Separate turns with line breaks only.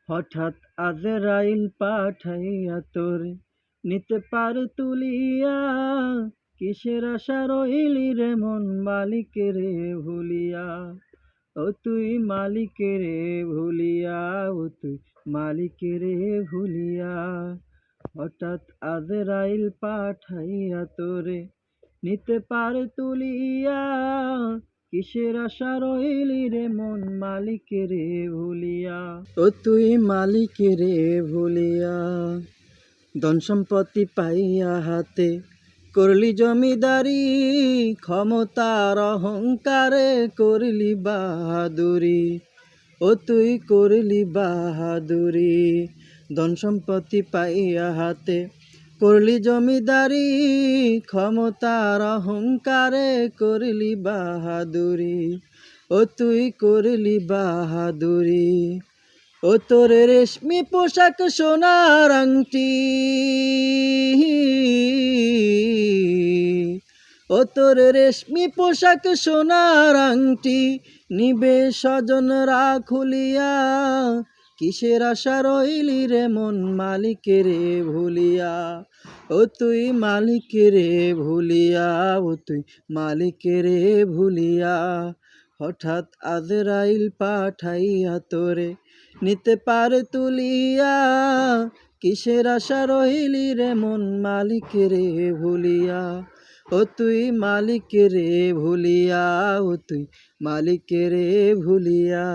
হঠাৎ আজরাইল পাঠাইয়া তোরে নিতে পার তুলিয়া, কিসের আশা রইলি রে মন মালিকেরে ভুলিয়া। ও তুই মালিকেরে ভুলিয়া, ও তুই মালিকেরে ভুলিয়া। হঠাৎ আজরাইল পাঠাইয়া তোরে নিতে পার তুলিয়া, কিসের আশা রইলি রে মন মালিকেরে ভুলিয়া। ও তুই মালিকেরে ভুলিয়া। ধন সম্পত্তি পাইয়া হাতে করলি জমিদারি, ক্ষমতার অহংকারে করলি বাহাদুরি। ও তুই করলি বাহাদুরি। ধন সম্পত্তি পাইয়া হাতে করলি জমিদারি, ক্ষমতার অহংকারে করলি বাহাদুরি। ও তুই করলি বাহাদুরি। ও তোর রেশমি পোশাক সোনার আংটি, ও তোর রেশমি পোশাক সোনার আংটি, নিবে স্বজনরা খুলিয়া, কিসের আশা রইলি রে মন মালিকেরে ভুলিয়া। ও তুই মালিকেরে ভুলিয়া, ও তুই মালিকেরে ভুলিয়া। হঠাৎ আজরাইল পাঠাইয়া তোরে নিতে পার তুলিয়া, কিসের আশা রইলি রে মন মালিকেরে ভুলিয়া। ও তুই মালিকেরে ভুলিয়া, ও তুই মালিকেরে ভুলিয়া।